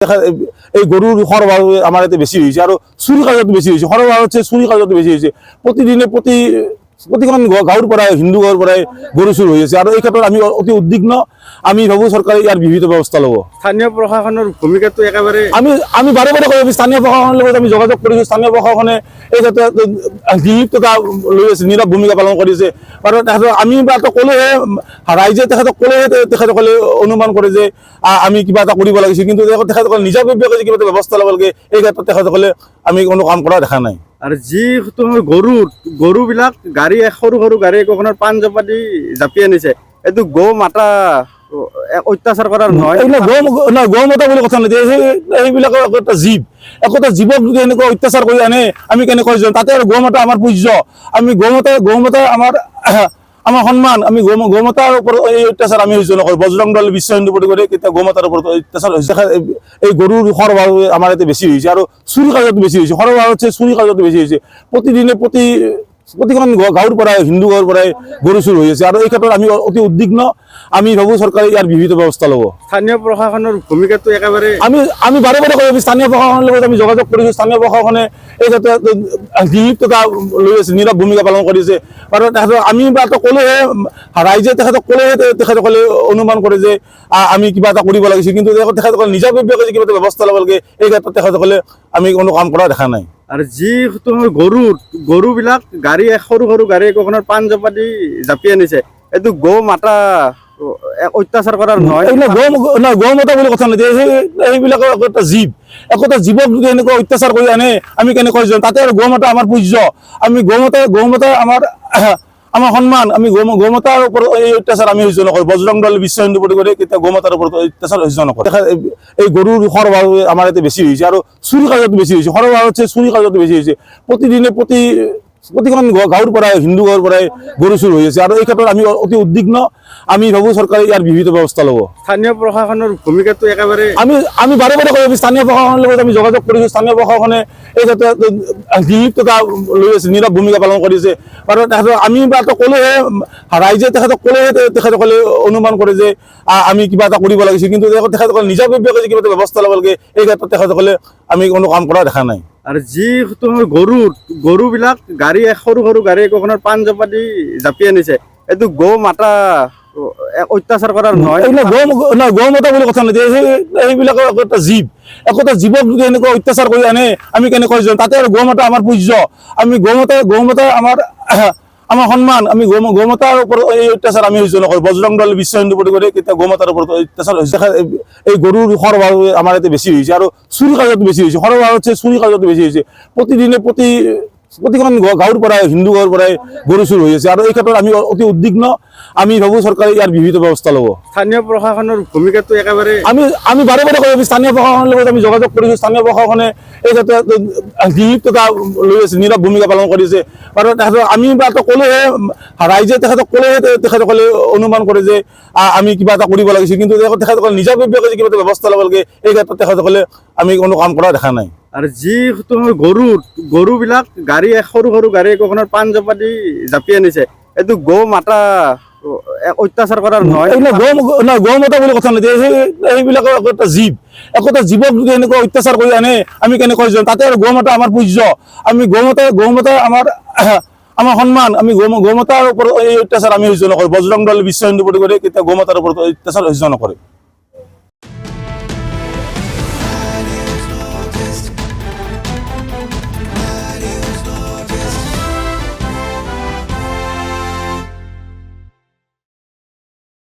দেখা এই গৰুৰ সৰবৰাহ আমাৰ ইয়াতে বেছি হৈছে আৰু চুৰি কাৰ্যটো বেছি হৈছে, সৰবৰাহ হচ্ছে চুৰি কাৰ্যটো বেছি হৈছে। প্ৰতিদিনে প্ৰতিখন গাঁৱৰ পৰাই হিন্দু গাঁৱৰ পৰাই গৰু চুৰ হৈ আছে আৰু এই ক্ষেত্ৰত আমি অতি উদ্বিগ্ন। আমি ভাবো চৰকাৰে ইয়াৰ বিহিত ব্যৱস্থা ল'ব। স্থানীয় প্ৰশাসনৰ ভূমিকাটো একেবাৰে আমি বাৰে বাৰে কৈ স্থানীয় প্ৰশাসনৰ লগত আমি যোগাযোগ কৰিছোঁ। স্থানীয় প্ৰশাসনে এই ক্ষেত্ৰত নিলিপ্ততা লৈ আছে, নীৰৱ ভূমিকা পালন কৰিছে। আৰু তেখেতক আমি এটা ক'লেহে ৰাইজে তেখেতক ক'লেহে তেখেতসকলে অনুমান কৰে যে আমি কিবা এটা কৰিব লাগিছিল, কিন্তু তেখেতসকলে নিজাববীয়াকৈ যে কিবা এটা ব্যৱস্থা ল'ব লাগে এই ক্ষেত্ৰত তেখেতসকলে আমি কোনো কাম কৰা দেখা নাই। আৰু যি তোমাৰ গৰুবিলাক গাড়ী সৰু সৰু গাড়ী একোখনৰ পাঞ্জাৱ আদি জাপি আনিছে, এইটো গৌ মাতা অত্যাচাৰ কৰাৰ নহয়। গৌ মাতা বুলি কথা নাই, সেইবিলাকৰ একোটা জীৱক যদি এনেকুৱা অত্যাচাৰ কৰি আনে আমি কেনেকৈ যাম? তাতে আৰু গৌ মাতা আমাৰ পূজ্য, আমি গৌ মাতা আমাৰ সন্মান। আমি গৌ মাতাৰ ওপৰত এই অত্যাচাৰ আমি সহ্য নকৰোঁ। বজৰং দল, বিশ্ব হিন্দু পৰিষদে কেতিয়া গৌ মাতাৰ ওপৰত অত্যাচাৰ হৈছে। এই গৰুৰ সৰবৰাহ আমাৰ ইয়াতে বেছি হৈছে আৰু চুৰি কাৰ্যটো বেছি হৈছে, সৰবৰাহ হচ্ছে চুৰি কাৰ্যটো বেছি হৈছে। প্ৰতিদিনে প্ৰতিখন গাঁৱৰ পৰাই হিন্দু গাঁৱৰ পৰাই গৰু চুৰ হৈ আছে আৰু এই ক্ষেত্ৰত আমি অতি উদ্বিগ্ন। আমি ভাবো চৰকাৰে ইয়াৰ বিহিত ব্যৱস্থা ল'ব। স্থানীয় প্ৰশাসনৰ ভূমিকাটো একেবাৰে আমি বাৰে বাৰে কৈ স্থানীয় প্ৰশাসনৰ লগত আমি যোগাযোগ কৰিছোঁ। স্থানীয় প্ৰশাসনে এই ক্ষেত্ৰত নিলিপ্ততা লৈ আছে, নীৰৱ ভূমিকা পালন কৰিছে। আৰু তেখেতক আমি এটা ক'লেহে ৰাইজে তেখেতক ক'লেহে তেখেতসকলে অনুমান কৰে যে আমি কিবা এটা কৰিব লাগিছিল, কিন্তু তেখেতসকলে নিজাববীয়াকৈ যে কিবা এটা ব্যৱস্থা ল'ব লাগে এই ক্ষেত্ৰত তেখেতসকলে আমি কোনো কাম কৰা দেখা নাই। আৰু যি তোমাৰ গৰুবিলাক গাড়ী সৰু সৰু গাড়ী একোখনৰ পাঞ্জাৱ আদি জাপি আনিছে, এইটো গৌ মাতা অত্যাচাৰ কৰাৰ নহয়। গৌ মাতা বুলি কথা নাই, সেইবিলাকৰ একোটা জীৱক যদি এনেকুৱা অত্যাচাৰ কৰি আনে আমি কেনেকৈ যাম? তাতে আৰু গৌ মাতা আমাৰ পূজ্য, আমি গৌ মাতা আমাৰ সন্মান। আমি গৌ মাতাৰ ওপৰত এই অত্যাচাৰ আমি সহ্য নকৰোঁ। বজৰং দল, বিশ্ব হিন্দু পৰিষদে কেতিয়া গৌ মাতাৰ ওপৰত অত্যাচাৰ সহ্য নকৰে। এই গৰুৰ সৰবৰাহ আমাৰ ইয়াতে বেছি হৈছে আৰু চুৰি কাৰ্যটো বেছি হৈছে, সৰবৰাহ হচ্ছে চুৰি কাৰ্যটো বেছি হৈছে। প্ৰতিদিনে প্ৰতিখন গাঁৱৰ পৰাই হিন্দু গাঁৱৰ পৰাই গৰু চুৰ হৈ আছে আৰু এই ক্ষেত্ৰত আমি অতি উদ্বিগ্ন। আমি ভাবো চৰকাৰে ইয়াৰ বিহিত ব্যৱস্থা ল'ব। স্থানীয় প্ৰশাসনৰ ভূমিকাটো একেবাৰে আমি বাৰে বাৰে কৈ স্থানীয় প্ৰশাসনৰ লগত আমি যোগাযোগ কৰিছোঁ। স্থানীয় প্ৰশাসনে এই ক্ষেত্ৰত নিলিপ্ততা লৈ আছে, নীৰৱ ভূমিকা পালন কৰিছে। আৰু তেখেতক আমি এটা ক'লেহে ৰাইজে তেখেতক ক'লেহে তেখেতসকলে অনুমান কৰে যে আমি কিবা এটা কৰিব লাগিছিল, কিন্তু তেখেতসকলে নিজাববীয়াকৈ যে কিবা এটা ব্যৱস্থা ল'ব লাগে এই ক্ষেত্ৰত তেখেতসকলে আমি কোনো কাম কৰা দেখা নাই। আৰু যি তোমাৰ গৰুবিলাক গাড়ী সৰু সৰু গাড়ী একোখনৰ পাঞ্জাৱ আদি জাপি আনিছে, এইটো গৌ মাতা অত্যাচাৰ কৰাৰ নহয়। গৌ মাতা বুলি কথা নাই, সেইবিলাকৰ একোটা জীৱক যদি এনেকুৱা অত্যাচাৰ কৰি আনে আমি কেনেকৈ যাম? তাতে আৰু গৌ মাতা আমাৰ পূজ্য, আমি গৌ মাতা আমাৰ সন্মান। আমি গৌ মাতাৰ ওপৰত এই অত্যাচাৰ আমি সহ্য নকৰোঁ। বজৰং দল, বিশ্ব হিন্দু পৰিষদে কেতিয়া গৌ মাতাৰ ওপৰত অত্যাচাৰ হৈছে। এই গৰুৰ সৰবৰাহ আমাৰ ইয়াতে বেছি হৈছে আৰু চুৰি কাৰ্যটো বেছি হৈছে, সৰবৰাহ হচ্ছে চুৰি কাৰ্যটো বেছি হৈছে। প্ৰতিদিনে প্ৰতিখন গাঁৱৰ পৰাই হিন্দু গাঁৱৰ পৰাই গৰু চুৰ হৈ আছে আৰু এই ক্ষেত্ৰত আমি অতি উদ্বিগ্ন। আমি ভাবো চৰকাৰে ইয়াৰ বিহিত ব্যৱস্থা ল'ব। স্থানীয় প্ৰশাসনৰ ভূমিকাটো একেবাৰে আমি বাৰে বাৰে কৈ স্থানীয় প্ৰশাসনৰ লগত আমি যোগাযোগ কৰিছোঁ। স্থানীয় প্ৰশাসনে এই ক্ষেত্ৰত নিলিপ্ততা লৈ আছে, নীৰৱ ভূমিকা পালন কৰিছে। আৰু তেখেতক আমি এটা ক'লেহে ৰাইজে তেখেতক ক'লেহে তেখেতসকলে অনুমান কৰে যে আমি কিবা এটা কৰিব লাগিছিল, কিন্তু তেখেতসকলে নিজাববীয়াকৈ যে কিবা এটা ব্যৱস্থা ল'ব লাগে এই ক্ষেত্ৰত তেখেতসকলে আমি কোনো কাম কৰা দেখা নাই। আৰু যি তোমাৰ গৰুবিলাক গাড়ী সৰু সৰু গাড়ী একোখনৰ পাঞ্জাৱ আদি জাপি আনিছে, এইটো গৌ মাতা অত্যাচাৰ কৰাৰ নহয়। গৌ মাতা বুলি কথা নাই, সেইবিলাকৰ একোটা জীৱক যদি এনেকুৱা অত্যাচাৰ কৰি আনে আমি কেনেকৈ যাম? তাতে আৰু গৌ মাতা আমাৰ পূজ্য, আমি গৌ মাতা আমাৰ সন্মান। আমি গৌ মাতাৰ ওপৰত এই অত্যাচাৰ আমি সহ্য নকৰোঁ। বজৰং দল, বিশ্ব হিন্দু পৰিষদে কেতিয়া গৌ মাতাৰ ওপৰত অত্যাচাৰ সহ্য নকৰে।